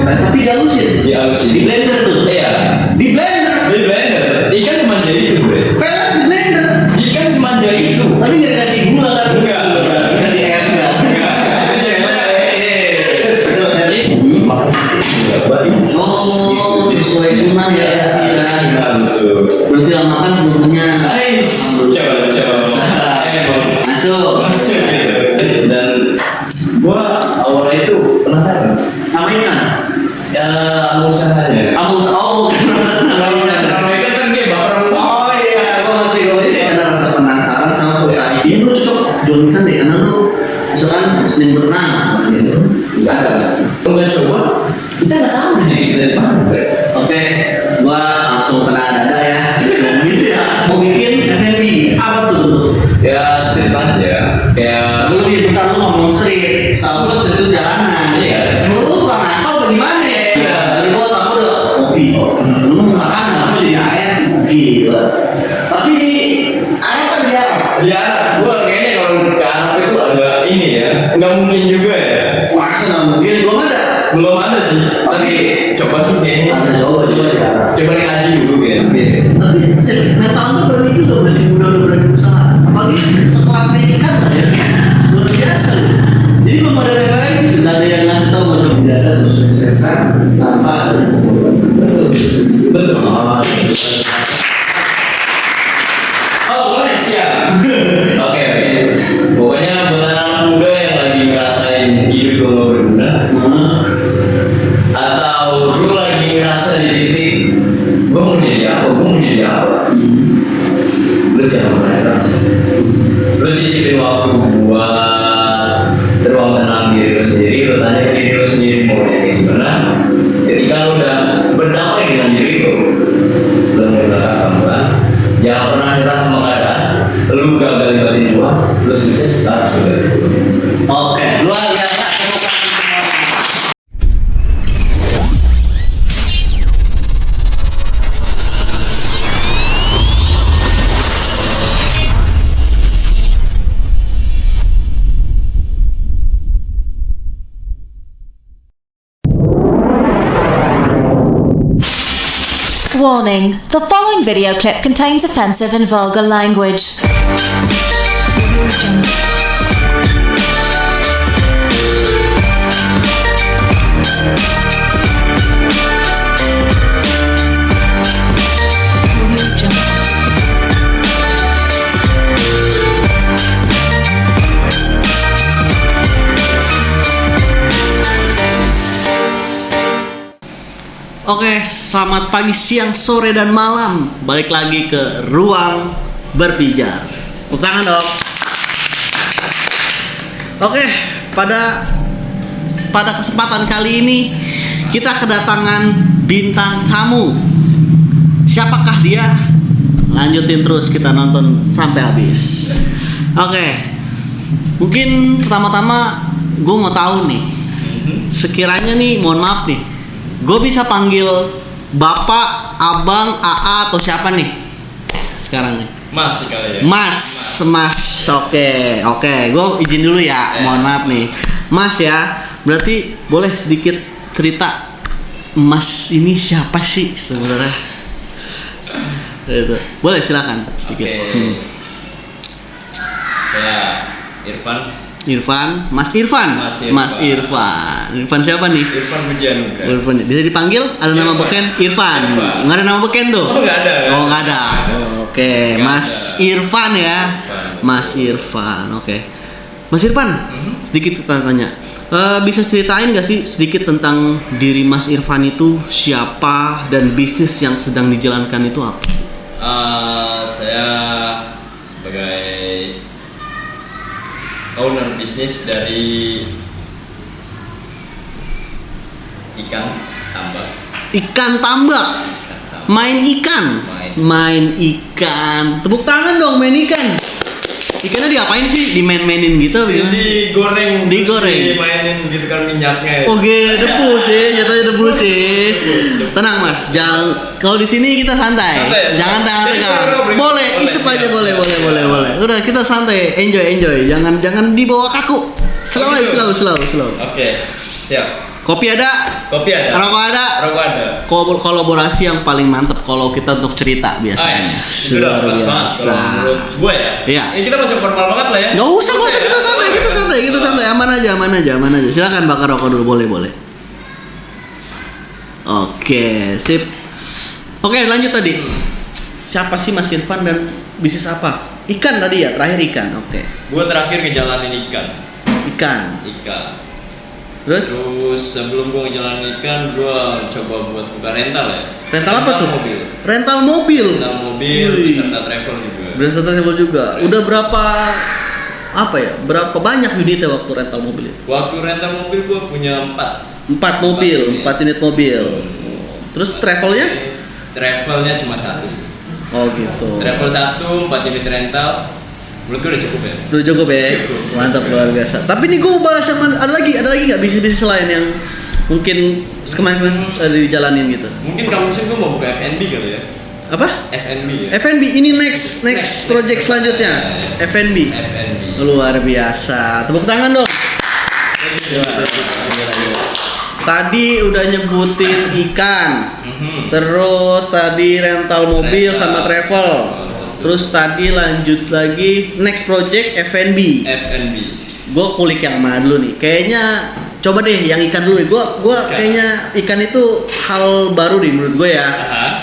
Tapi dihalusin. Di blender tuh. Iya. Di blender. Ikan semanja itu, bre. Pelet di blender. Ikan semanja itu. Tapi nggak dikasih gula kan? Enggak. Dikasih es nggak? Oh, sesuai sunnah ya. Berarti yang makan sebelumnya. Coba. Masuk gitu. Dan gua awalnya itu penasaran Sama ikan. ya usahanya. Kalau ikan kan dia bakar. Oh iya, gua ngerti. Ada rasa penasaran sama perusahaan ini. Lu cocok jual ikan deh, karena lu misalkan sering berenang, gitu. Enggak ada. Kalau nggak coba, kita nggak tahu jadi dari mana, bre. Oke, gua langsung kena dada ya. Ngomong gitu ya. Mau bikin F&B, apa tuh? Ya street aja. Kayak Lu bentar lu ngomong street, soal gua street itu jalanan. Iya. Lu tukang aspal bagaimana ya? Iya. Jadi gua takut udah kopi. Lu makan apa jadi air? Gila. Tapi di Arab kan di Arab. ya, gua kayaknya kalau ke Arab itu agak ini ya. Nggak mungkin juga ya. Masa nggak mungkin? Belum ada. Belum ada sih. Tapi coba sih kayaknya. Ada coba di Arab. Coba ngaji dulu ya. Tapi mentalnya berani juga, masih muda udah berani usaha. Apalagi sekelas pendidikan lah ya, luar biasa loh. Jadi belum ada referensi, tidak ada yang ngasih tahu bahwa tidak ada kesuksesan tanpa ada pengorbanan. Betul. Oh, Oh, boleh siap. Oke. Pokoknya buat anak muda yang lagi ngerasain hidup gue nggak berguna, atau lu lagi ngerasa di titik gue mau jadi apa, lu jangan pernah lu sisipin waktu buat ruang tenang diri lu sendiri, lu tanya ke diri lu sendiri mau kayak gimana. Ketika lu udah berdamai dengan diri lu mulai belakang kan, jangan pernah nyerah sama keadaan. Lu gagal di batin jual, lu sukses harus juga. oke, luar biasa. Warning, the following video clip contains offensive and vulgar language. Oke, selamat pagi, siang, sore, dan malam. Balik lagi ke Ruang Berpijar. Tepuk tangan dong. Oke, pada kesempatan kali ini kita kedatangan bintang tamu. Siapakah dia? Lanjutin terus, kita nonton sampai habis. Oke, mungkin pertama-tama gue mau tahu nih. Sekiranya nih, mohon maaf nih, gue bisa panggil bapak, abang, AA atau siapa nih sekarang nih? Mas sekali ya. Mas. Oke. Gue izin dulu ya. Mohon maaf nih, Mas ya. Berarti boleh sedikit cerita Mas ini siapa sih sebenarnya? Itu. Boleh, silakan sedikit. Oke. Saya Irfan. Mas Irfan. Irfan siapa nih? Irfan Budianugra. Irfan. Bisa dipanggil? Ada nama beken? Irfan. Nggak ada nama beken tuh? Oh, nggak ada. Nggak ada. Oke, Nggak Mas ada. Irfan ya. Mas Irfan. Oke. Mas Irfan, sedikit kita tanya. Bisa ceritain nggak sih sedikit tentang diri Mas Irfan itu siapa dan bisnis yang sedang dijalankan itu apa sih? Saya sebagai owner bisnis dari ikan tambak. Ikan tambak. Main ikan. Tepuk tangan dong, main ikan. Ikannya diapain sih? Dimain-mainin gitu? Digoreng. Dimainin gitu kan minyaknya. Oke, debus ya, jatuhnya debus ya. Tenang Mas, jangan. Kalau di sini kita santai. Jangan tegang. Boleh, isep aja boleh. Udah kita santai, enjoy. Jangan dibawa kaku. Slow. Oke, siap. Kopi ada, Kopi ada. rokok ada. Rokok ada. Kolaborasi yang paling mantep kalau kita untuk cerita biasanya. Itu udah pas banget kalau menurut gue ya. Iya. Ini kita masih formal banget lah ya. Nggak usah, kita santai, aman aja. Silakan bakar rokok dulu, boleh. Oke, sip. Oke, lanjut tadi. Siapa sih Mas Irfan dan bisnis apa? Ikan tadi ya, terakhir ikan. Oke. Gue terakhir ngejalanin ikan. Ikan. Terus sebelum gue ngejalanin ikan, gue coba buat buka rental ya. rental apa tuh? Mobil. Rental mobil. Wih. Beserta travel juga. Beserta travel juga. Udah berapa banyak unitnya waktu rental mobil itu? Waktu rental mobil gue punya 4 4 unit mobil. Terus travelnya? Travelnya cuma 1 sih. Oh gitu. Travel 1, 4 unit rental. Menurut gue udah cukup ya. Udah cukup ya? Cukup. Mantap, luar biasa. Tapi nih gue bahas sama, ada lagi nggak bisnis lain yang mungkin kemarin dijalanin gitu? Mungkin kamu sih gue mau buka F&B kali ya. Apa? F&B ya. F&B ini next project selanjutnya. F&B. Luar biasa. Tepuk tangan dong. Tadi udah nyebutin ikan. Terus tadi rental mobil sama travel. Terus tadi lanjut lagi next project F&B. Gue kulik yang mana dulu nih? Kayaknya coba deh yang ikan dulu nih. Gue kayaknya ikan itu hal baru nih menurut gue ya.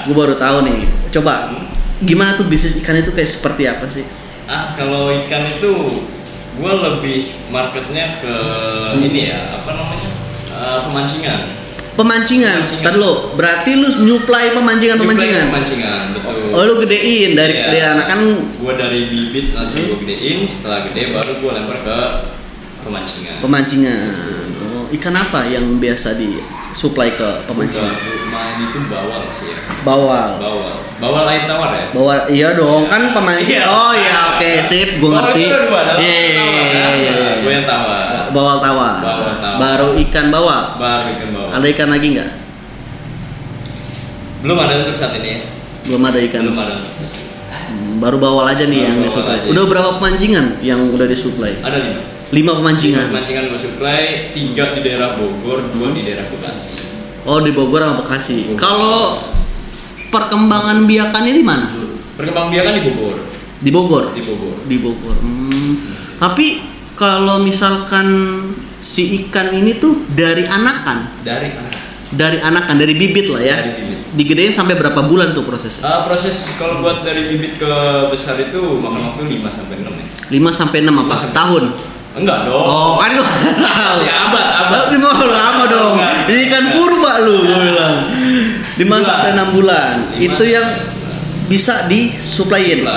Gue baru tahu nih. Coba gimana tuh bisnis ikan itu kayak seperti apa sih? Kalau ikan itu gue lebih marketnya ke ini ya, apa namanya? Pemancingan. Tadi lo, berarti lu nyuplai pemancingan. Betul. Oh, lu gedein dari anak kan. Gua dari bibit langsung gua gedein, setelah gede baru gua lempar ke pemancingan. Oh, ikan apa yang biasa disuplai ke pemancingan? Main itu bawal sih ya. Bawal air tawar ya. Bawal, iya dong, kan pemancing. Oh iya, oke, sip, gua ngerti. Iya. Gua yang tawar. Bawal tawar. Baru ikan bawal. Ada ikan lagi nggak? Belum ada untuk saat ini ya. Belum ada ikan. Baru bawal aja nih yang disuplai. Udah berapa pemancingan yang udah disuplai? Ada 5. 5 pemancingan. 5 pemancingan gua suplai, 3 di daerah Bogor, 2 di daerah Bekasi. Oh, di Bogor sama Bekasi. Kalau perkembangan biakannya di mana? Perkembangan biakan di Bogor. Di Bogor. Tapi kalau misalkan si ikan ini tuh dari anakan, dari bibit lah ya. Dari bibit. Digedein sampai berapa bulan tuh prosesnya? Proses kalau buat dari bibit ke besar itu makan waktu 5 sampai 6 ya. 5 sampai 6 apa? Tahun? Enggak dong. Oh, kan gua tahu. Ya abad. 5 lama dong. Ini ikan purba lu gua bilang. 5 sampai 6 bulan. Itu yang bisa disuplain.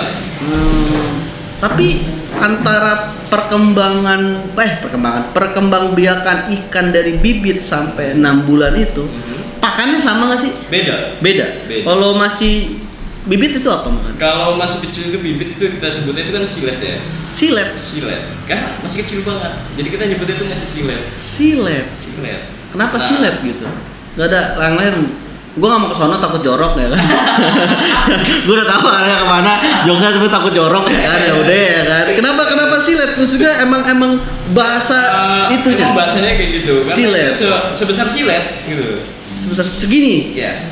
Tapi antara perkembangan biakan ikan dari bibit sampai 6 bulan itu pakannya sama nggak sih? Beda. Kalau masih bibit itu apa makan? Kalau masih kecil itu bibit itu kita sebutnya itu kan silet ya. Silet kan masih kecil banget, jadi kita nyebutnya itu masih silet. Kenapa silet gitu? Gak ada yang lain. Gue gak mau kesono takut jorok ya kan. Gue udah tahu arahnya kemana. Jogja tapi takut jorok ya kan. Ya udah ya kan. Kenapa silet? Maksudnya emang bahasa itunya. Emang bahasanya kayak gitu. Silet. Sebesar silet gitu. Sebesar segini. Iya.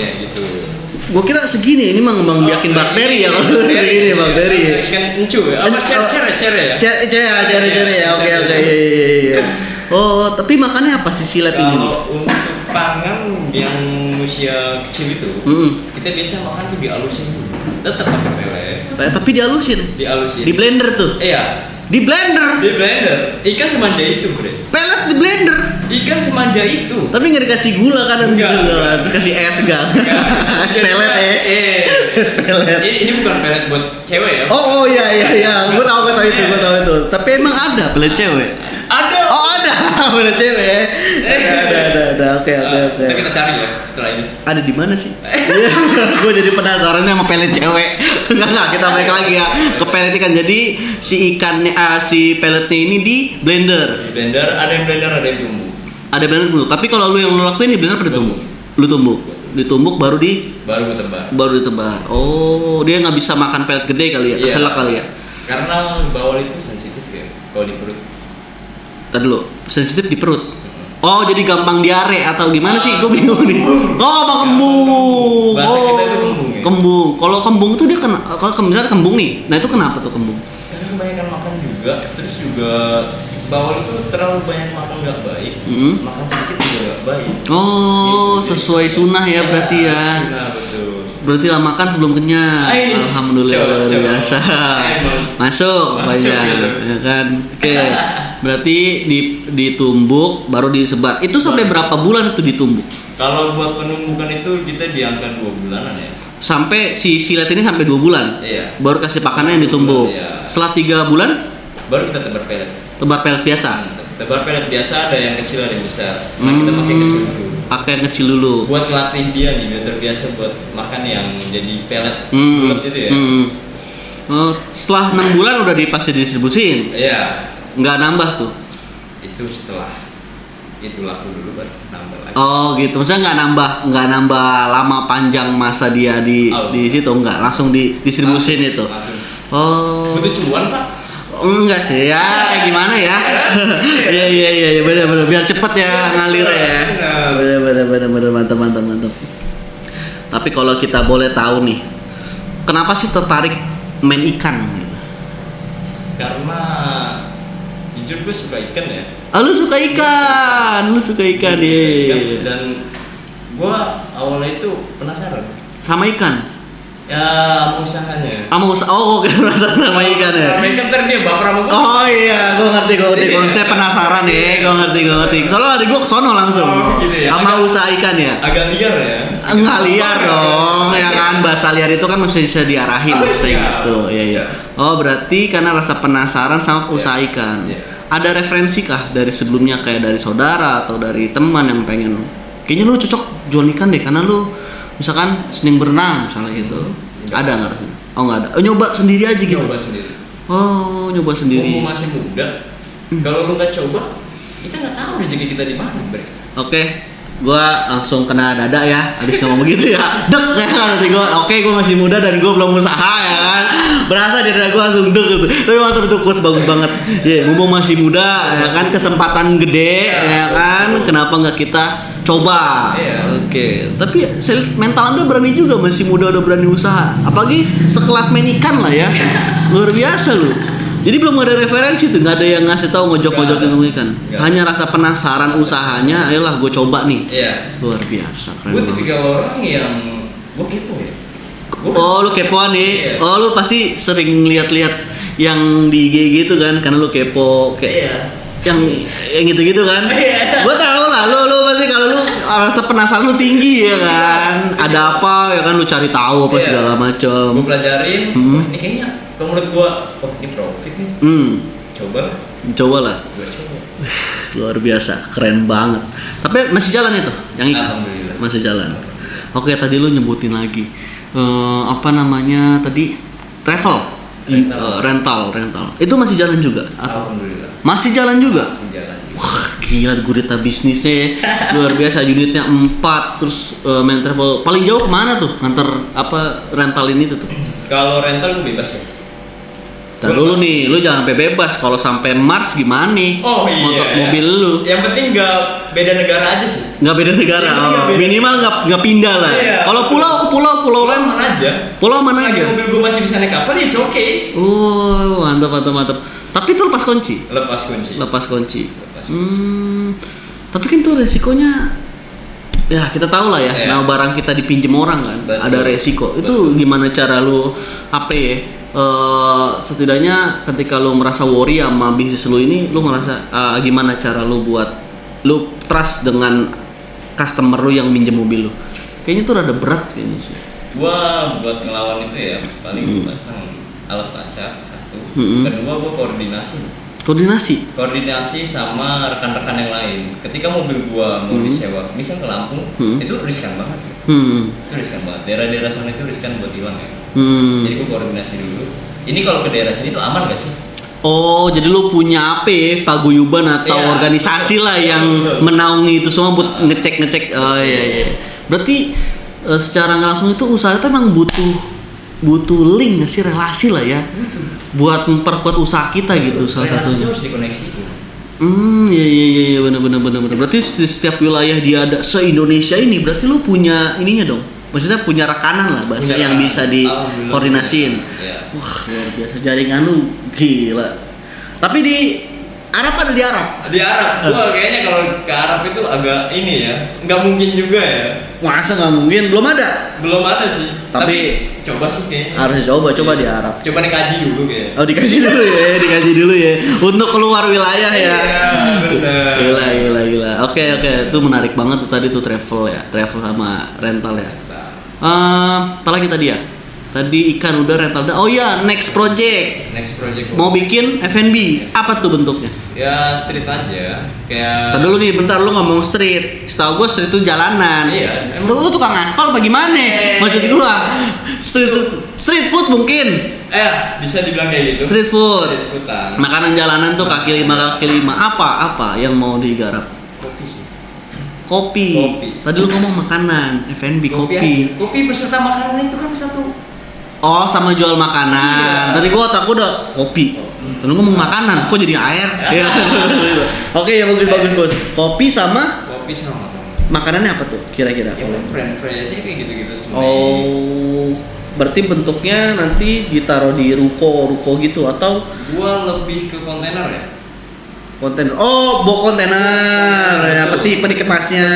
Ya gitu. Gue kira segini. Ini mah biakin bakteri ya kalau segini bakteri. Ikan encu ya. Apa cere ya? Cere ya. Oke. Iya. Oh, tapi makannya apa sih silet ini? Kalau untuk pangan yang usia kecil itu, kita biasa makan tuh dialusin dulu. Tetap pakai pelet. Tapi dialusin. Di blender tuh. Iya. Di blender. Ikan semanja itu, Bre. Pelet di blender. Ikan semanja itu. Tapi nggak dikasih gula kan habis itu kan. Dikasih es enggak. Pelet ya. Es pelet. Ini bukan pelet buat cewek ya. Oh iya. Gua tahu itu. Tapi emang ada pelet cewek. Ada. Oh, ada. Pelet cewek. Ada. Oke. Kita cari ya setelah ini. Ada di mana sih? Gue jadi penasaran sama pelet cewek. Enggak, kita balik lagi ya ke pelet ikan. Jadi si ikannya si peletnya ini di blender. Ada yang blender, ada yang tumbuk. Ada blender tumbuk. Tapi kalau lu yang lu lakuin di blender apa ditumbuk? Lu tumbuk. Ditumbuk baru ditebar. Oh, dia nggak bisa makan pelet gede kali ya? Keselak kali ya? Karena bawal itu sensitif ya kalau di perut. Tadi dulu, sensitif di perut. Oh, jadi gampang diare atau gimana sih? Gue bingung nih. Oh, gampang kembung. Bahasa kita itu kembung ya? Kembung. Kalau kembung tuh dia kena, kalau misalnya kembung nih. Nah, itu kenapa tuh kembung? Karena kebanyakan makan juga, terus juga bawal itu terlalu banyak makan nggak baik, makan sedikit juga nggak baik. Oh, Gitu. sesuai sunnah ya berarti ya. Sunnah, betul. Berarti lah makan sebelum kenyang. Ais, Alhamdulillah coba, luar coba. biasa. Emang. Masuk banyak, gitu. ya kan? Oke. Berarti ditumbuk baru disebar. Itu sampai berapa bulan itu ditumbuk? Kalau buat penumbukan itu kita di angka 2 bulanan ya. Sampai si silet ini sampai 2 bulan. Iya. Baru kasih pakannya yang ditumbuk. Iya. Setelah 3 bulan Baru kita tebar pelet. tebar pelet biasa. Tebar pelet biasa ada yang kecil ada yang besar. Nah kita pakai kecil dulu. Pakai yang kecil dulu. Buat ngelatih dia nih biar terbiasa buat makan yang jadi pelet Hmm. bulat itu ya. Oh, setelah 6 bulan udah dipaksa didistribusin. Iya. Nggak nambah tuh. Itu setelah itu laku dulu baru nambah lagi. Oh gitu, maksudnya nggak nambah lama panjang masa dia di Oh. di situ, nggak langsung didistribusin itu. Langsung. Oh, Butuh cuan pak. enggak sih ya, gimana ya? Iya benar biar cepet ya ngalir ya. Benar mantap. Tapi kalau kita boleh tahu nih, kenapa sih tertarik main ikan? Gitu? Karena jujur gue suka ikan ya. Ah, lu suka ikan ya. Dan gue awalnya itu penasaran. Sama ikan. Ya mau usahanya. Oh, penasaran sama ikan ya. Sama ikan ntar dia baper sama gue. Oh iya, gue ngerti konsep penasaran ya, gue ngerti. Soalnya ada gue kesono langsung, Oh, gitu ya. sama usaha ikan ya. Agak liar ya. Enggak liar dong, ya kan bahasa liar itu kan mesti bisa diarahin, Oh, mesti siap. gitu, iya. Oh berarti karena rasa penasaran sama usaha ikan. Iya. Ada referensi kah dari sebelumnya kayak dari saudara atau dari teman yang pengen, kayaknya lu cocok jual ikan deh karena lu misalkan sering berenang misalnya gitu. Enggak. Ada nggak? Oh nggak ada. Oh, nyoba sendiri aja gitu. Coba sendiri. Oh nyoba sendiri. Mumpung masih muda. Kalau lu nggak coba, kita nggak tahu rezeki kita di mana. Bre. Oke, gua langsung kena dada ya, habis ngomong gitu ya. Dek ya kan nanti gua, oke gua masih muda dan gua belum usaha ya kan. Berasa di dada gua langsung dek gitu. Tapi mantap itu quotes bagus banget. Iya, mumpung masih muda ya kan, kesempatan gede ya kan, kenapa nggak kita coba? Iya. Oke, tapi mental Anda berani juga, masih muda udah berani usaha. Apalagi sekelas main ikan lah ya. Luar biasa lu. Jadi belum ada referensi tuh, nggak ada yang ngasih tahu ngojok-ngojokin tentang ikan. Nggak. Hanya rasa penasaran usahanya, ayolah gue coba nih. Iya. Luar biasa, keren Gue banget. tipikal orang yang gue kepo ya. Oh lu kepoan nih, Iya. oh lu pasti sering lihat-lihat yang di IG gitu kan, karena lu kepo kayak Iya. yang gitu-gitu kan. Iya. Gue tau lah, lu pasti kalau lu rasa penasaran lu tinggi ya kan. Ada apa ya kan, lu cari tahu apa Iya. segala macam. Gue pelajarin. Hmm. Wah, ini kayaknya kalau menurut gue, oh ini profit nih. Coba lah. Coba lah. Gue coba. Luar biasa, keren banget. Tapi masih jalan itu, yang ikan? Alhamdulillah. Masih jalan. Oke, tadi lu nyebutin lagi apa namanya tadi, travel, rental. Itu masih jalan juga? Atau Alhamdulillah. masih jalan juga? Masih jalan juga. Wah, gila gurita bisnisnya ya. Luar biasa, unitnya 4, terus main travel. Paling jauh kemana tuh nganter apa rental ini tuh? Kalau rental gue bebas ya. Ntar dulu nih, lu jangan sampai bebas. Kalau sampai Mars gimana nih? Oh iya. Motor mobil lu. Yang penting nggak beda negara aja sih. Nggak beda negara, Iya, oh, nggak beda. minimal nggak pindah lah. Iya. Kalau pulau kan, Mana aja. pulau mana Selagi aja. mobil gue masih bisa naik kapal, it's okay. Oh, mantap. Tapi itu lepas kunci. Lepas kunci. Lepas kunci. Lepas kunci. Tapi kan tuh resikonya, ya kita tahu lah ya. Iya. Nah barang kita dipinjem orang kan, Betul. ada resiko. Itu gimana cara lu apa ya? Setidaknya ketika lu merasa worry sama bisnis lu ini, lu ngerasa gimana cara lu buat lu trust dengan customer lu yang minjem mobil lu? Kayaknya tuh rada berat kayaknya sih. Gua buat ngelawan itu ya paling gua pasang alat kaca satu. Hmm. Kedua gua Koordinasi. koordinasi sama rekan-rekan yang lain. Ketika mobil gua mau disewa, misal ke Lampung, itu riskan banget. Itu riskan banget. Daerah-daerah sana itu riskan buat hilang ya. Jadi gua koordinasi dulu. Ini kalau ke daerah sini tuh aman gak sih? Oh, jadi lu punya apa ya, paguyuban atau Iya, organisasi betul. lah yang Betul. menaungi itu semua buat ngecek. Oh iya. Berarti secara nggak langsung itu usaha itu emang butuh link nggak sih, relasi lah ya, buat memperkuat usaha kita gitu salah Relasinya satunya. harus dikoneksiin. Iya benar. Berarti di setiap wilayah dia ada se-Indonesia ini, berarti lu punya ininya dong. Maksudnya punya rekanan lah bahasa yang bisa dikoordinasiin. Iya. Wah, luar biasa jaringan lu gila. Tapi di Arab ada di Arab. Di Arab, gua kayaknya kalau ke Arab itu agak ini ya, nggak mungkin juga ya. Masa nggak mungkin? Belum ada. Belum ada sih. Tapi coba sih kayaknya. Harus coba di Arab. Coba dikaji dulu kayaknya. Oh dikaji dulu ya, untuk keluar wilayah ya. Iya, benar. Gila. Oke, itu menarik banget tuh tadi tuh travel sama rental ya. Apa lagi tadi ya? Tadi ikan udah rental. Oh ya, next project. Mau bikin F&B. Apa tuh bentuknya? Ya street aja. Kayak. Tadi dulu nih, bentar lu ngomong street. Setahu gua street itu jalanan. Iya. Lu tukang aspal apa gimana? Maksud gua street food mungkin. Bisa dibilang kayak gitu. Street food. Street foodan. Makanan jalanan tuh kaki lima. Apa yang mau digarap? Kopi sih. Kopi. Tadi lu ngomong makanan, F&B kopi. Kopi beserta makanan itu kan satu. Oh, sama jual makanan. Tadi gua otak gua udah kopi. Lu ngomong makanan, kok jadi air? Iya. Oke, ya bagus. Kopi sama makanannya apa tuh kira-kira? Ya, french sih kayak gitu-gitu semua. Oh, berarti bentuknya nanti ditaruh di ruko gitu atau? Gua lebih ke kontainer ya. Kontainer. Oh, bawa kontainer. Ya, peti kemasnya.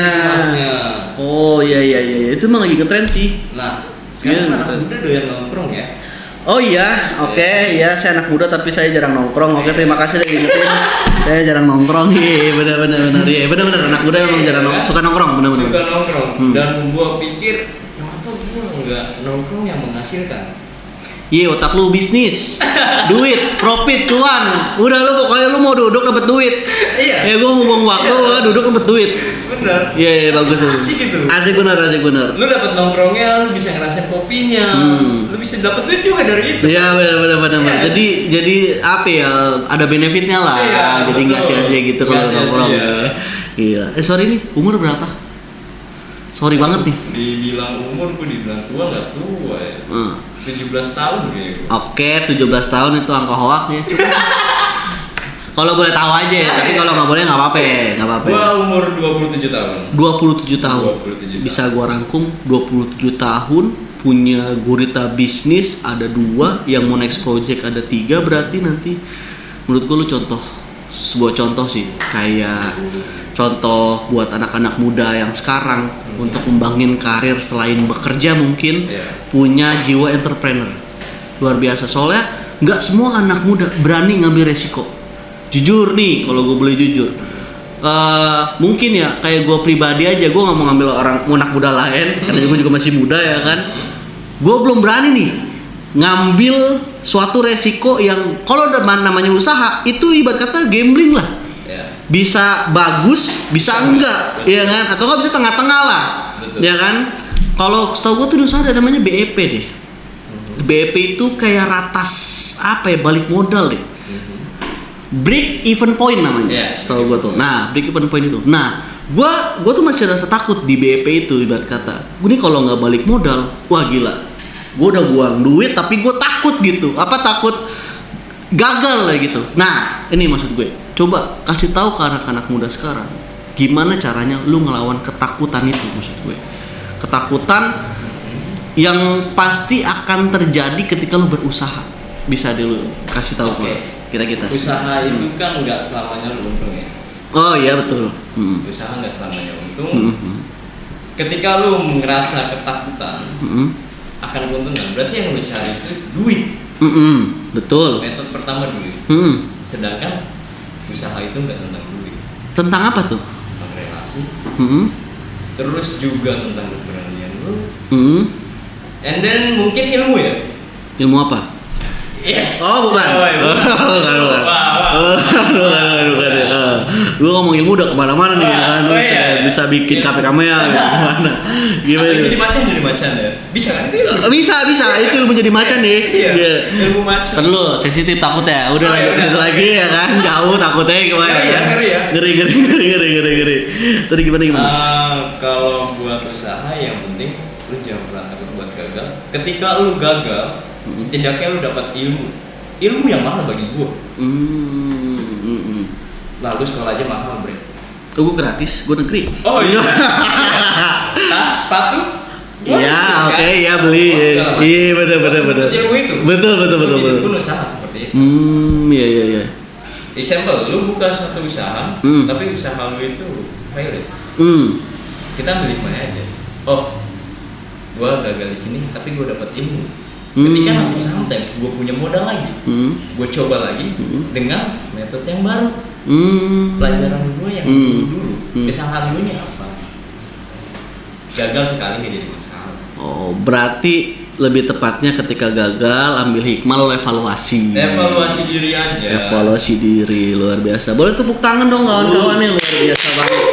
Oh, iya. Itu emang lagi ngetren sih. Nah, sekarang anak muda doyan nongkrong ya. Oh iya, oke. Ya, saya anak muda tapi saya jarang nongkrong. Oke, terima kasih udah ingetin. Saya jarang nongkrong. Iya, benar. Iya, benar. Anak muda memang jarang nongkrong. Suka nongkrong, benar. Suka nongkrong. Dan gua pikir, kenapa gua nggak nongkrong yang menghasilkan? Iya, otak lu bisnis, duit, profit, cuan. Udah lu pokoknya lu mau duduk dapat duit. Iya. Ya gua mau buang waktu, duduk dapat duit. Bener. Iya, bagus. Asik gitu. Asik bener. Lu dapat nongkrongnya, lu bisa ngerasain kopinya, lu bisa dapat duit juga dari itu. Iya, benar. Iya. Jadi apa ya? Ada benefitnya lah. Iya, jadi nggak betul. sia-sia gitu kalau Nggak nongkrong. sia-sia. Gila. Sorry nih, umur berapa? Sorry banget nih. Dibilang umur, gua dibilang tua nggak tua ya. 17 tahun kayaknya. Oke, 17 tahun itu angka hoak ya. Cukup. Kalau boleh tahu aja ya, tapi kalau nggak boleh nggak apa-apa. Gua umur 27 tahun. 27 tahun. 27 Bisa gua rangkum 27 tahun punya gurita bisnis ada 2, yang mau next project ada 3, berarti nanti menurut gua lu sebuah contoh sih, kayak contoh buat anak-anak muda yang sekarang untuk membangin karir selain bekerja mungkin punya jiwa entrepreneur luar biasa. Soalnya nggak semua anak muda berani ngambil resiko. Jujur nih, kalau gue boleh jujur, mungkin ya kayak gue pribadi aja, gue nggak mau ngambil anak muda lain karena gue juga masih muda ya kan. Gue belum berani nih ngambil suatu resiko yang kalau namanya usaha itu ibarat kata gambling lah. Bisa bagus, bisa enggak, ya kan? Atau nggak bisa tengah-tengah lah, ya kan? Kalau setahu gue tuh usaha ada namanya BEP deh. BEP itu kayak ratas apa ya, balik modal deh. Break even point namanya, setahu gue tuh. Nah, break even point itu. Nah, gue tuh masih rasa takut di BEP itu, ibarat kata. Gue nih kalau nggak balik modal, wah gila. Gue udah buang duit, tapi gue takut gitu. Takut gagal lah gitu. Nah, ini maksud gue. Coba kasih tahu ke anak-anak muda sekarang, gimana caranya lu ngelawan ketakutan itu, maksud gue. Ketakutan yang pasti akan terjadi ketika lu berusaha. Bisa dulu kasih tahu kita. Usaha itu kan nggak selamanya lu untung ya. Oh iya betul. Usaha nggak selamanya untung. Ketika lu ngerasa ketakutan akan keuntungan, berarti yang lu cari itu duit. Betul. Metode pertama duit. Sedangkan usaha itu nggak tentang duit. Tentang apa tuh? Tentang relasi. Terus juga tentang keberanian lu. And then mungkin ilmu ya. Ilmu apa? Yes. Oh bukan. Bukan. Gue ngomong ilmu udah kemana-mana nih kan. Bisa bikin KPK ya gimana? Gimana? Jadi macan ya. Bisa kan itu? Bisa. Itu ilmu jadi macan nih. Iya. Ilmu macan. Kan lu sensitif takut ya. Udah lagi ya kan. Jauh takutnya gimana? Ngeri. Tadi gimana? Kalau buat usaha yang penting lu jangan pernah takut buat gagal. Ketika lu gagal, setidaknya lu dapat ilmu yang mahal bagi gua. Lalu sekolah aja mahal, bre. Gue gratis, gue negeri. Oh iya. Tas, sepatu. Iya, oke, ya beli. Iya, benar. Betul. Pun usaha seperti itu. Iya. Example, lu buka suatu usaha, tapi usaha lu itu fail. Kita ambil hikmahnya aja. Oh, gua gagal di sini, tapi gua dapat ilmu. Ketika nanti sometimes gua punya modal lagi, gua coba lagi dengan metode yang baru. Pelajaran gua yang dulu, kesalahan lu nya apa? Gagal sekali nggak jadi masalah. Oh, berarti lebih tepatnya ketika gagal ambil hikmah lo evaluasi. Evaluasi diri aja. Evaluasi diri luar biasa. Boleh tepuk tangan dong kawan-kawan yang luar biasa banget.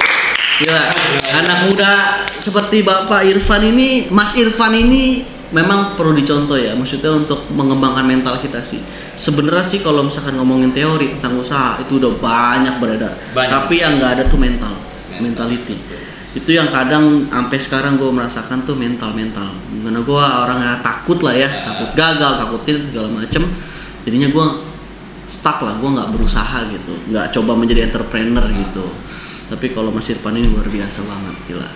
Gila, anak muda seperti Bapak Irfan ini, Mas Irfan ini memang perlu dicontoh ya. Maksudnya untuk mengembangkan mental kita sih. Sebenarnya sih kalau misalkan ngomongin teori tentang usaha itu udah banyak beredar. Tapi yang nggak ada tuh mentality. Itu yang kadang sampai sekarang gue merasakan tuh mental. Karena gue orangnya takut lah ya, takut gagal, takut ini segala macem. Jadinya gue stuck lah, gue nggak berusaha gitu, nggak coba menjadi entrepreneur gitu. Tapi kalau Mas Irfan ini luar biasa banget, gila.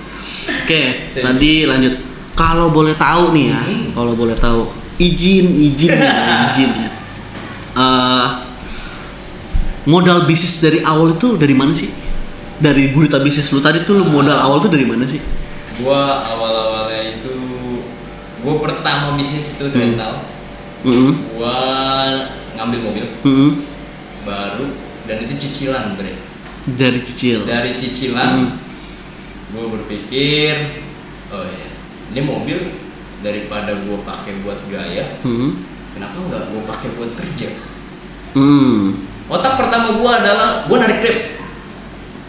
Oke, tadi lanjut. Kalau boleh tahu nih ya, kalau boleh tahu izin ya. Modal bisnis dari awal itu dari mana sih? Dari gurita bisnis lu tadi tuh lu modal awal tuh dari mana sih? Gua awal-awalnya itu pertama bisnis itu rental. Gua ngambil mobil. Baru dan itu cicilan, bre. Dari cicilan. Gua berpikir, oh ya, ini mobil daripada gua pakai buat gaya, kenapa enggak gua pakai buat kerja? Otak pertama gua adalah gua narik Grab.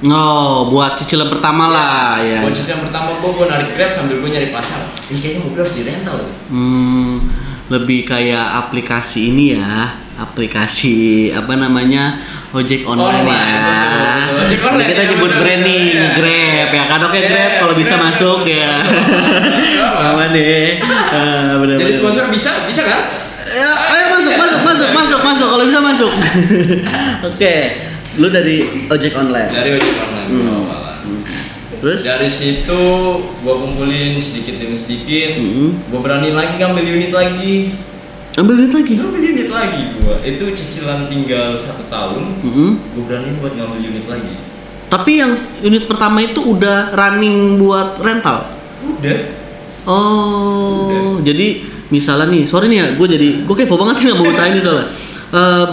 Oh, buat cicilan pertama lah ya. Buat cicilan pertama gua narik Grab sambil gua nyari pasar. Ini kayaknya mobil harus dirental. Lebih kayak aplikasi ini ya, aplikasi apa namanya, ojek online ya. Ojek online. Kita nyebut branding Grab ya, kan oke Grab kalau bisa masuk ya. Aman deh. Bener. Jadi sponsor bisa kan? Ya, ayo masuk kalau bisa masuk. Oke. Lu dari ojek online? Dari ojek online awal. Terus? Dari situ gua kumpulin sedikit demi sedikit. Gua berani lagi ngambil unit lagi. Ambil unit lagi Gua. Itu cicilan tinggal 1 tahun. Gua berani buat ngambil unit lagi. Tapi yang unit pertama itu udah running buat rental? Udah. Oh, jadi misalnya nih, sorry nih ya, gue kepo banget nih sama usaha ini soalnya.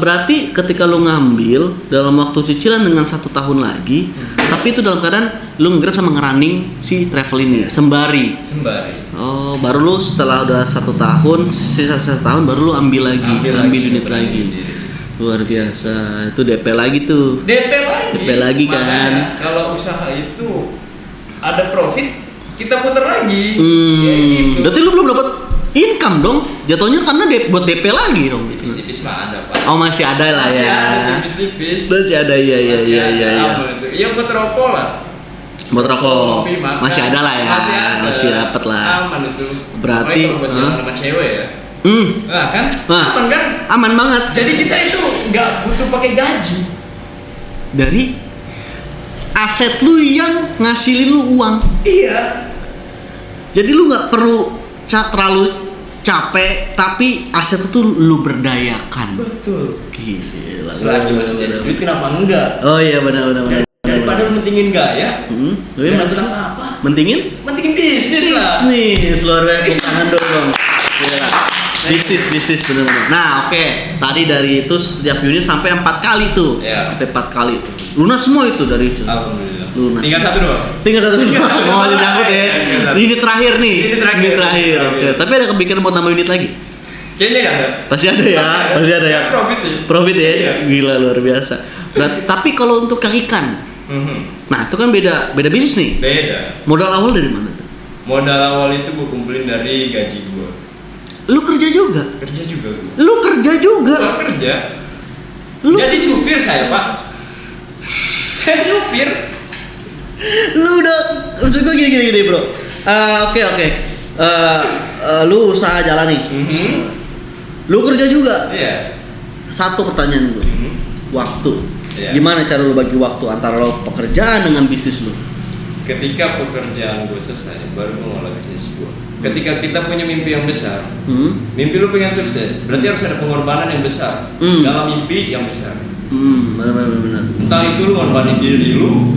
Berarti ketika lu ngambil dalam waktu cicilan dengan 1 tahun lagi, tapi itu dalam keadaan lu nge-grab sama ngerunning si travel ini sembari. Oh, baru lu setelah udah 1 tahun, sisa 1 tahun baru lu ambil unit lagi. Luar biasa, itu DP lagi tuh. DP lagi kan. Makanya, kalau usaha itu ada profit, kita putar lagi. Gitu. Berarti lu belum dapat income dong, jatuhnya karena buat DP lagi dong. Tipis-tipis mah ada, Pak. Oh, masih ada lah ya. Masih ada tipis-tipis. Masih ada, iya. Iya buat rokok lah. Buat rokok. Kopi, makan. Masih ada lah ya. Masih dapat lah. Aman itu. Berarti kalau buat jalan sama cewek ya. Nah kan? Aman kan? Aman banget. Jadi kita itu nggak butuh pakai gaji. Dari aset lu yang ngasilin lu uang. Iya. Jadi lu nggak perlu terlalu capek, tapi aset itu lu berdayakan. Betul. Gila. Selagi masih jadi duit kenapa enggak? Oh iya benar. Daripada lu mentingin gaya, Lebih nggak dapat apa? Mentingin bisnis lah. Bisnis luar biasa. Tangan dong. Gila. Bisnis benar-benar. Nah, oke. Tadi dari itu setiap unit sampai 4 kali tuh. Iya. Sampai 4 kali. Lunas semua itu dari itu. Alhamdulillah. Lunas. Tinggal satu doang. Mau nyambut ya. Unit terakhir nih. Unit terakhir. Oke. Tapi ada kepikiran mau tambah unit lagi? Kayaknya nggak ada. Pasti ada ya. Profit ya. Iya. Gila luar biasa. Berarti tapi kalau untuk yang ikan. Nah, itu kan beda bisnis nih. Beda. Modal awal dari mana tuh? Modal awal itu gue kumpulin dari gaji gue. Lu kerja juga? Kerja juga gue. Lu kerja juga? Gua kerja. Lu jadi supir saya, Pak. Saya supir. Lu udah, maksud gue gini bro. Oke. Lu usaha jalan nih. Lu kerja juga? Iya. Satu pertanyaan gue. Waktu. Iya. Gimana cara lu bagi waktu antara lo pekerjaan dengan bisnis lu? Ketika pekerjaan gue selesai, baru gue mulai bisnis gue. Ketika kita punya mimpi yang besar, mimpi lu pengen sukses, berarti harus ada pengorbanan yang besar dalam mimpi yang besar. Benar. Entah itu lu ngorbanin diri lu,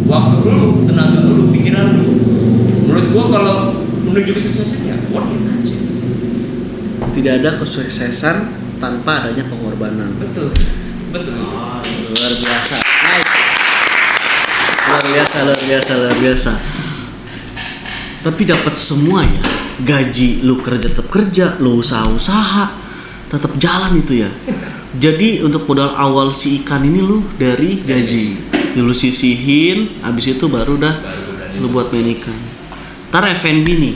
waktu lu, tenaga lu, pikiran lu. Menurut gua kalau menuju kesuksesannya, worth it aja. Tidak ada kesuksesan tanpa adanya pengorbanan. Betul. Luar biasa. Nice. Luar biasa. Tapi dapat semua ya. Gaji lu tetap kerja, lu usaha tetap jalan itu ya. Jadi untuk modal awal si ikan ini lu dari gaji. Lu sisihin, habis itu baru lu buat main ikan. Ntar F&B nih.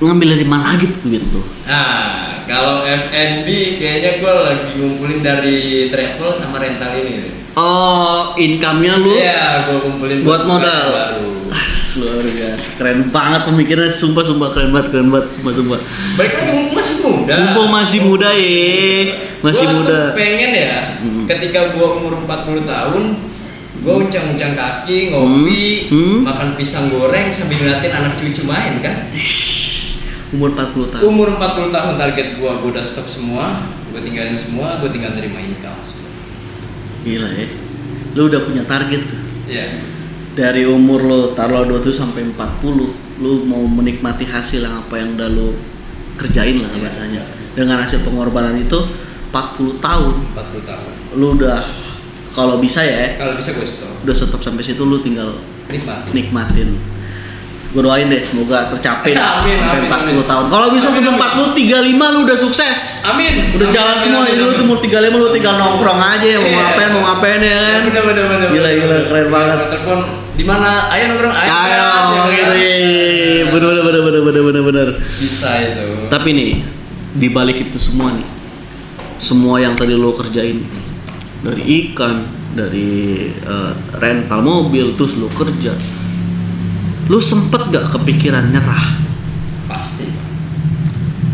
Ngambil dari mana lagi tuh duit lu? Nah, kalau F&B kayaknya gue lagi ngumpulin dari travel sama rental ini. Oh, income-nya lu? Iya, gue kumpulin buat modal. Baru. Luar biasa, keren banget pemikirannya, sumpah keren banget, sumpah. Baik lagi mumpung masih muda. Mumpung masih muda ya, masih gua muda. Tuh pengen ya, ketika gue umur 40 tahun, gue uncang-uncang kaki, ngopi, makan pisang goreng sambil ngeliatin anak cucu main kan. Umur 40 tahun. Umur 40 tahun target gue udah stop semua, gue tinggalin semua, gue tinggal terima income semua. Gila ya, lu udah punya target tuh. Iya. Dari umur lo taruh 27 sampai 40, lu mau menikmati hasil yang apa yang udah lu kerjain lah bahasanya. Dengan hasil pengorbanan itu 40 tahun. 40 tahun. Lu udah kalau bisa ya. Kalau bisa gue stop. Udah stop sampai situ, lu tinggal nikmatin. Gue doain deh semoga tercapai Amin, sampai 40 amin. tahun. Kalau bisa sebelum 40, 35 lu udah sukses. Amin. Udah jalan semua. Ini lu umur 35 lu tinggal nongkrong aja ya, mau ngapain ya kan. Bener. Gila keren banget. Telepon di mana? Ayo nongkrong. Ayo gitu ya. Bener. Bisa itu. Tapi nih, di balik itu semua nih, semua yang tadi lo kerjain, dari ikan, dari rental mobil, terus lo kerja, lo sempet gak kepikiran nyerah? Pasti.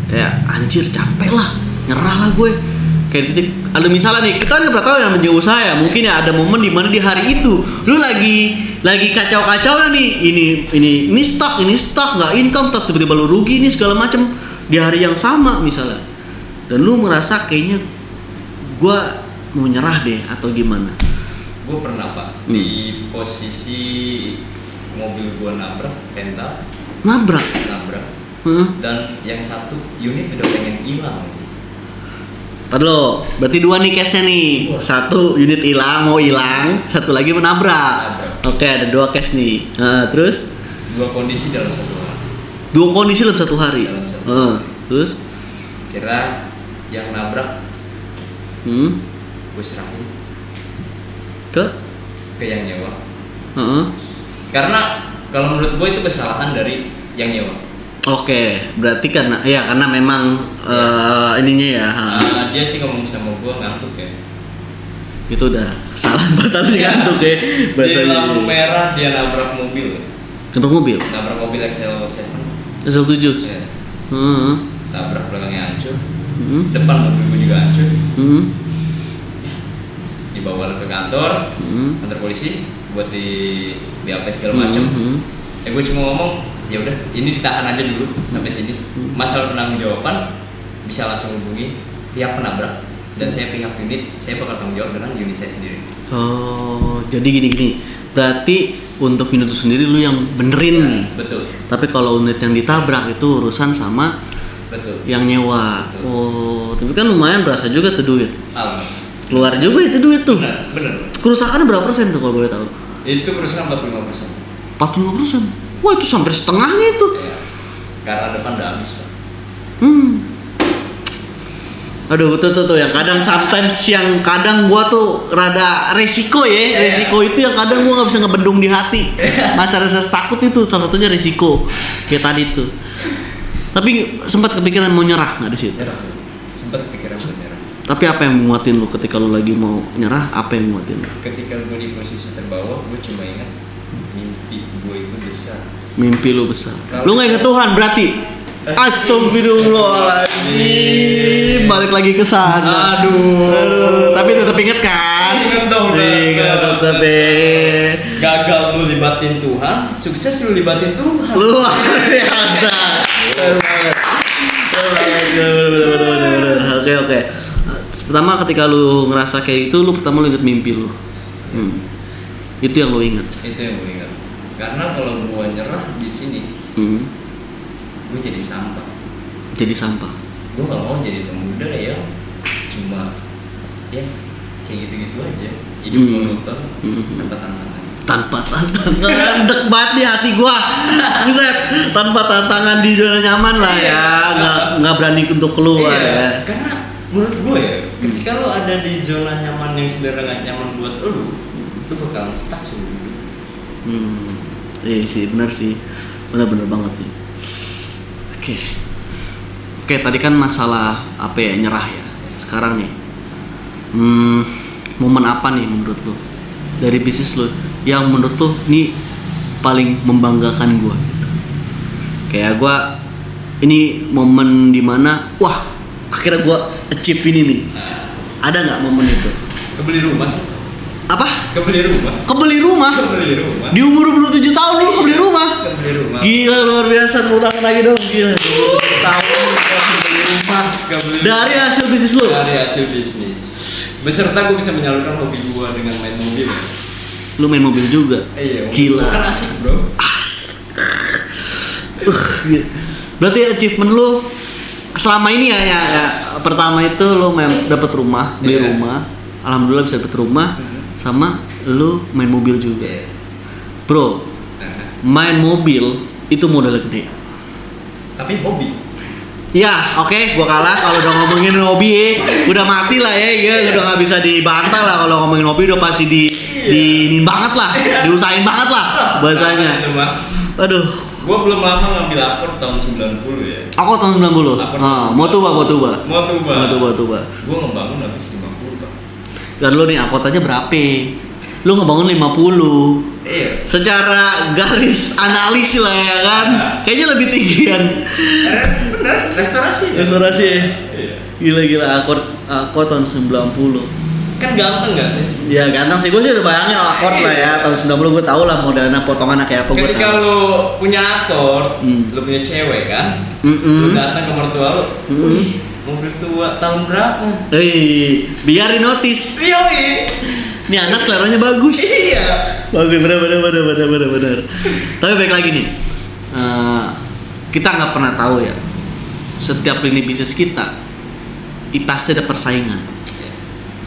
Kayak anjir capek lah, nyerah lah gue. Kayak titik, ada misalnya nih, kita nggak pernah tahu yang menjauh saya. Mungkin ya ada momen di mana di hari itu lu lagi kacau-kacau nih, ini stok nggak income, tiba-tiba lu rugi ini segala macem di hari yang sama misalnya. Dan lu merasa kayaknya gue mau nyerah deh atau gimana? Gue pernah pak di posisi mobil gue nabrak rental. Nabrak. Dan yang satu unit udah pengen hilang. Tadi lo, berarti dua nih case-nya nih. Satu unit hilang, mau hilang, satu lagi menabrak. Oke, ada dua case nih. Terus? Dua kondisi dalam satu hari. Dua kondisi dalam satu hari. Terus? Kira yang nabrak, gue serahin ke yang nyewa. Karena kalau menurut gue itu kesalahan dari yang nyewa. Oke, berarti karena memang ininya ya. Dia sih ngomong sama gue ngantuk ya. Itu udah kesalahan batas sih ngantuk ya. Di lampu merah dia nabrak mobil. Nabrak mobil? Nabrak mobil XL7. XL7? Ya. Tabrak belakangnya hancur. Depan mobil gue juga hancur. Dibawa ke kantor polisi buat di BAP segala macam. Gue cuma ngomong, ya udah ini ditahan aja dulu sampai sini. Masalah penanggung-jawaban bisa langsung hubungi pihak penabrak dan saya pihak unit, saya bakal tanggung jawab dengan unit saya sendiri. Oh, jadi gini. Berarti untuk unit itu sendiri lu yang benerin nih. Betul. Tapi kalau unit yang ditabrak itu urusan sama yang nyewa. Betul. Oh, tapi kan lumayan berasa juga tuh duit. Keluar juga itu duit tuh. Bener. Kerusakannya berapa persen tuh kalau boleh tahu? Itu kerusakan 45%. 45%? Wah itu sampai setengahnya itu. Iya. Karena depan udah habis pak. Aduh tuh yang kadang sometimes yang kadang gua tuh rada resiko ya. Resiko itu yang kadang gua nggak bisa ngebendung di hati. Masa rasa takut itu salah satunya resiko kayak tadi tuh. Tapi sempat kepikiran mau nyerah nggak di situ? Sempat kepikiran mau nyerah. Tapi apa yang menguatin lu ketika lu lagi mau nyerah? Apa yang menguatin lu? Ketika gue di posisi terbawah, gue cuma ingat mimpi gue itu besar. Mimpi lu besar. Lu nggak ingat Tuhan berarti? Astagfirullahaladzim. Balik lagi ke sana. Aduh. Tapi tetap inget kan? Ingat dong. Ingat tetep. Gagal lu libatin Tuhan, sukses lu libatin Tuhan. Luar biasa. Oke. Pertama ketika lu ngerasa kayak gitu, lu pertama lu inget mimpi lu. Itu yang lu inget. Itu yang gue ingat. Karena kalau gua nyerah di sini, gue jadi sampah. Jadi sampah. Gue nggak mau jadi pemuda yang cuma ya kayak gitu-gitu aja. Hidup monoton tanpa tantangan. Tanpa tantangan, dek banget di hati gua. Buset, tanpa tantangan di zona nyaman lah ya, nggak berani untuk keluar ya. Karena menurut gue ya, ketika lo ada di zona nyaman yang sebenarnya nggak nyaman buat lo bakalan stuck seumur hidup. Iya sih, benar sih, benar banget sih. Oke, tadi kan masalah apa ya, nyerah ya. Sekarang nih, momen apa nih menurut lo dari bisnis lo yang menurut lo nih paling membanggakan gua gitu? Kayak gua ini momen dimana wah akhirnya gua achieve ini nih. Ada nggak momen itu? Kebeli rumah sih. Apa? Kebeli rumah. Kebeli rumah? Di umur 27 tahun lu kebeli rumah? Kebeli rumah. Gila, luar biasa, tepuk tangan lagi dong. Gila, 27 tahun kebeli rumah. Dari hasil bisnis lu? Dari hasil bisnis. Beserta gue bisa menyalurkan hobi gue dengan main mobil. Lu main mobil juga? Iya. Gila. Kan asik bro. Gila. Berarti achievement lu selama ini ya, pertama itu lu dapat rumah, beli rumah. Alhamdulillah bisa dapet rumah, sama lu main mobil juga. Bro, main mobil itu modal gede. Tapi hobi. Ya, oke, gua kalah kalau udah ngomongin hobi, udah mati lah ya, udah nggak bisa dibantah lah kalau ngomongin hobi, udah pasti ini banget lah, diusahain banget lah bahasanya. Aduh. Gua belum lama ngambil akor tahun 90 ya. Aku tahun 90. Mau tuba. Gua ngebangun habis 50 Pak. Dan lu nih angkotannya berapa? Lu ngebangun 50. Iya. Secara garis analisis lah ya kan. Kayaknya lebih tinggian. Bener, restorasi. Iya. Gila akor tahun 90. Kan ganteng gak sih? Ya ganteng sih, gue sih udah bayangin akor lah ya. Tahun 90 gue tau lah modelnya potongannya kayak apa. Ketika lu punya akor, lu punya cewek kan, lu datang ke mertua lu, wih, mobil tua tahun berapa? Biar di notice. Yoi. Nih anak seleranya bagus. Iya. Bagus, bener. Tapi balik lagi nih, kita nggak pernah tahu ya. Setiap lini bisnis kita, pasti ada persaingan.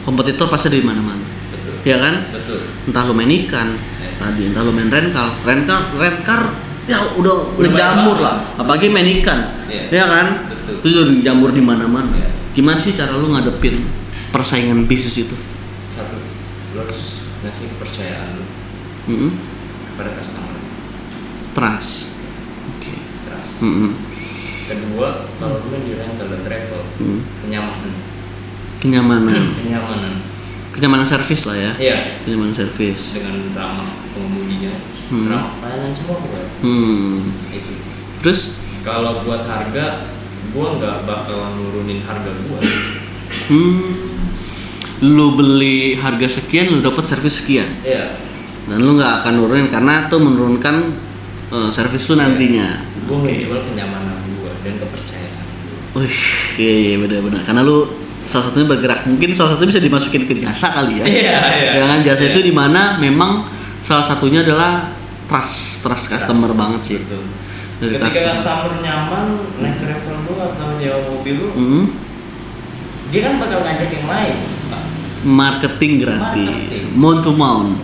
Kompetitor pasti ada di mana-mana. Betul. Ya kan? Betul. Entah lu main ikan, tadi entah lu main rental, ya udah ngejamur lah. Apalagi main ikan, ya kan? Betul. Itu udah dijamur di mana-mana. Ya. Gimana sih cara lu ngadepin persaingan bisnis itu? Satu, lu harus ngasih kepercayaan lu kepada customer. Trust. Oke. Trust. Kedua, kalau lu di rental dan travel, kenyamanan servis lah ya. Iya. Kenyamanan servis Dengan ramah pengemudinya, ramah pelayanan semua gue. Itu. Terus? Kalau buat harga, gua nggak bakalan nurunin harga gua. Lu beli harga sekian, lu dapat servis sekian. Iya. Dan lu nggak akan nurunin karena itu menurunkan servis lu nantinya. Gua menjual kenyamanan gua dan kepercayaan. Iya benar. Karena lu salah satunya bergerak, mungkin salah satunya bisa dimasukin ke jasa kali ya. Iya. Jangan jasa itu dimana memang salah satunya adalah trust customer banget sih. Betul. Dari Ketika customer nyaman naik travel lu atau nyewa mobil lu, dia kan bakal ngajak yang lain, Pak. Marketing gratis, mount to mount.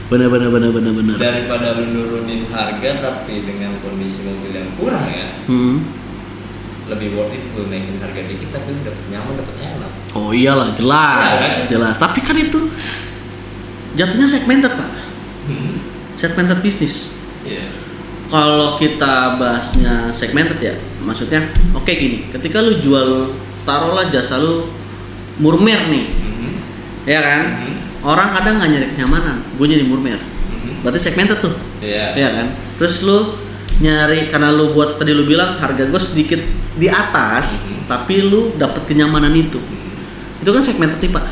Benar. Daripada lu nurunin harga tapi dengan kondisi mobil yang kurang ya. Lebih worth it lu naikin harga dikit tapi lu dapet nyaman, dapet enak. Oh iyalah, jelas. Tapi kan itu jatuhnya segmented Pak. Segmented bisnis. Iya. Kalau kita bahasnya segmented ya, maksudnya oke gini, ketika lu jual, taruhlah jasa lu murmer nih, ya kan? Orang kadang nggak nyari kenyamanan, gue nyari murmer, berarti segmented tuh, ya kan? Terus lu nyari, karena lu buat tadi lu bilang harga gue sedikit di atas, tapi lu dapat kenyamanan itu Itu kan segmented Pak.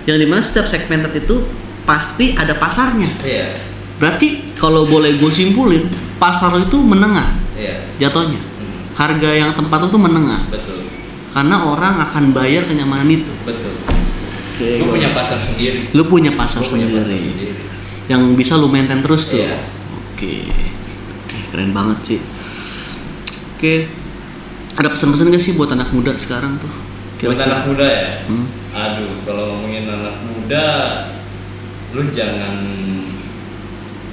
Yang dimana setiap segmented itu pasti ada pasarnya. Iya. Berarti kalau boleh gue simpulin, pasar itu menengah Iya. jatuhnya. Harga yang tempat itu menengah. Betul. Karena orang akan bayar kenyamanan itu. Betul. Oke. Lu punya pasar sendiri. Lu punya pasar Lu punya sendiri. pasar sendiri. Yang bisa lu maintain terus tuh. Iya. Oke. Keren banget sih. Oke. Ada pesan-pesan gak sih buat anak muda sekarang tuh? Buat anak muda ya? Hmm. Aduh, kalau ngomongin anak muda, lu jangan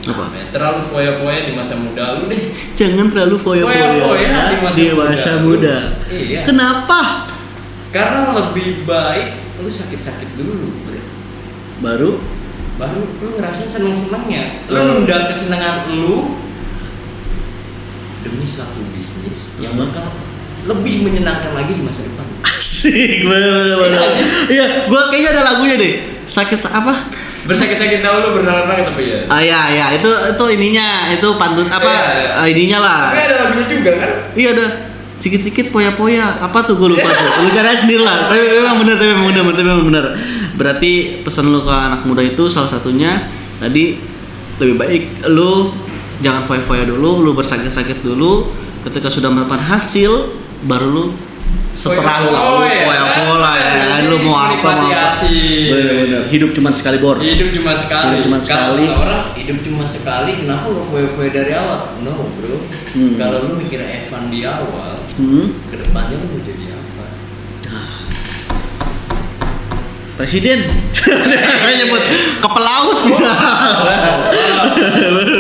Apa? ya, terlalu foya-foya di masa muda lu deh. Jangan terlalu foya-foya Foya-foya di masa muda. Iya. Kenapa? Karena lebih baik lu sakit-sakit dulu, Bre. Baru Lu ngerasain seneng-senengnya. Lu Hmm. nunda kesenangan lu demi suatu bisnis yang bakal lebih menyenangkan lagi di masa depan. asik bener. Iya sih. Iya, gua kayaknya ada lagunya deh. Apa? Bersakit-sakit dahulu bernangan tapi ya. Ah ya, itu ininya, itu pantun apa? Iya. Ininya lah. Tapi ada lagunya juga kan? Iya ada sikit-sikit poya-poya. Apa tuh gue lupa tuh. Lu cari aja sendiri lah. Tapi memang bener. Berarti pesan lu ke anak muda itu salah satunya tadi lebih baik lu jangan foya-foya dulu, lu bersakit-sakit dulu. Ketika sudah mendapatkan hasil, baru lu setelah lu foya-foya ya. Lu mau apa? Bener. Hidup cuma sekali bor. Hidup cuma sekali. Hidup cuma sekali. Kalau orang hidup cuma sekali, kenapa lu foya-foya dari awal? No, bro. Kalau lu mikir Evan di awal, kedepannya lu mau jadi apa? Presiden. Nyebut ke pelaut bisa. Bener.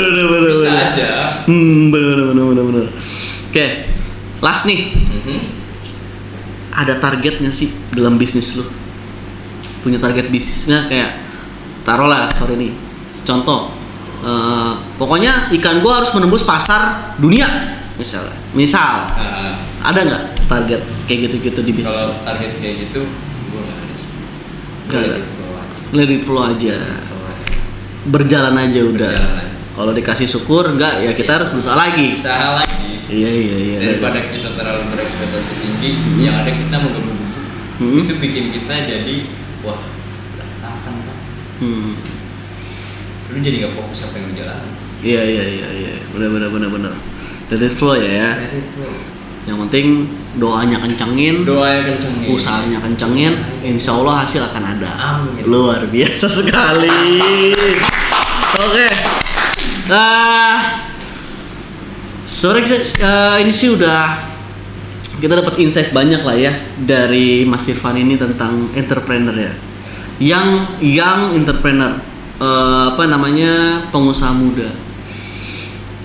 Bisa aja. Bener. Oke. Last nih. Ada target nggak sih dalam bisnis lu? Punya target bisnisnya kayak taruhlah sorry nih contoh pokoknya ikan gua harus menembus pasar dunia misal ada nggak target kayak gitu di bisnis? Kalau target kayak gitu gua nggak ada sih. Nggak ada. Let it flow aja. Berjalan aja udah. Kalau dikasih syukur enggak ya kita harus berusaha lagi. Usaha lagi. Iya. Daripada kita terlalu berekspektasi tinggi, yang ada kita menggebu-gebu. Itu bikin kita jadi wah berantakan Pak. Lu jadi nggak fokus apa yang lu jalanin. Iya. Benar. Let it flow ya. Let it flow. Yang penting doanya kencengin, usahanya kencengin, insya Allah hasil akan ada. Amin. Luar biasa sekali. Oke. Sebenarnya ini sih udah kita dapat insight banyak lah ya dari Mas Irfan ini tentang entrepreneur ya. Yang entrepreneur, pengusaha muda.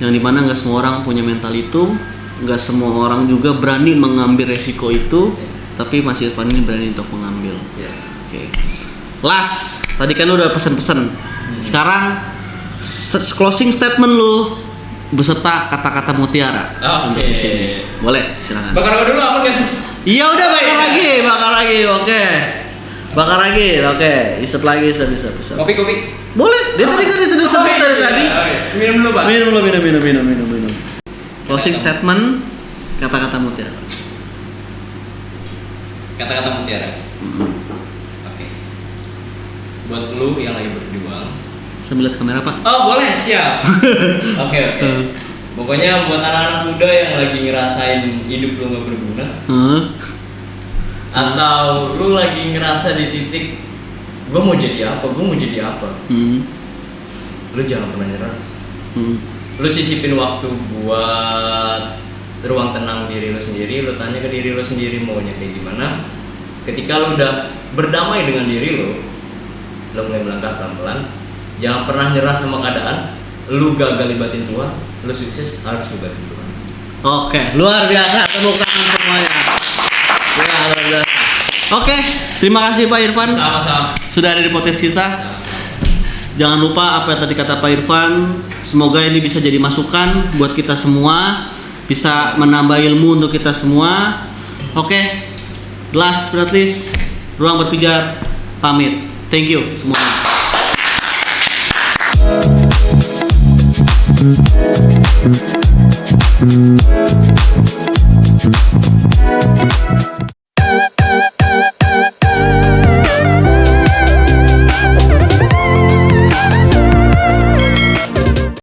Yang dimana nggak semua orang punya mental itu, nggak semua orang juga berani mengambil resiko itu, tapi Mas Irfan ini berani untuk mengambil. Oke. Last, tadi kan udah pesan-pesan. Sekarang closing statement lu beserta kata-kata mutiara untuk di sini. Boleh, silakan. Bakar dulu apa guys? Iya udah bakar lagi. Oke. Bakar lagi. Oke. Isep lagi. Kopi. Boleh. Dia tadi kan disebut dari tadi. Minum dulu, Pak. Minum. Closing statement kata-kata mutiara. Kata-kata mutiara. Oke. Buat lu yang lagi berjuang. Sambil lihat kamera Pak. Oh boleh, siap. Oke. Pokoknya buat anak-anak muda yang lagi ngerasain hidup lu gak berguna, atau lu lagi ngerasa di titik gue mau jadi apa, lu jangan pernah nyerah. Lu sisipin waktu buat ruang tenang diri lu sendiri, lu tanya ke diri lu sendiri maunya kayak gimana. Ketika lu udah berdamai dengan diri lu mulai melangkah pelan-pelan. Jangan pernah nyerah sama keadaan. Lu gagal libatin Tuhan, lu sukses harus libatin Tuhan. Oke, luar biasa. Tepuk tangan semuanya. Ya, luar biasa. Oke, terima kasih Pak Irfan. Sama-sama. Sudah ada di podcast kita. Jangan lupa apa yang tadi kata Pak Irfan. Semoga ini bisa jadi masukan buat kita semua, bisa menambah ilmu untuk kita semua. Oke, last but not least, ruang berpijar pamit. Thank you semuanya.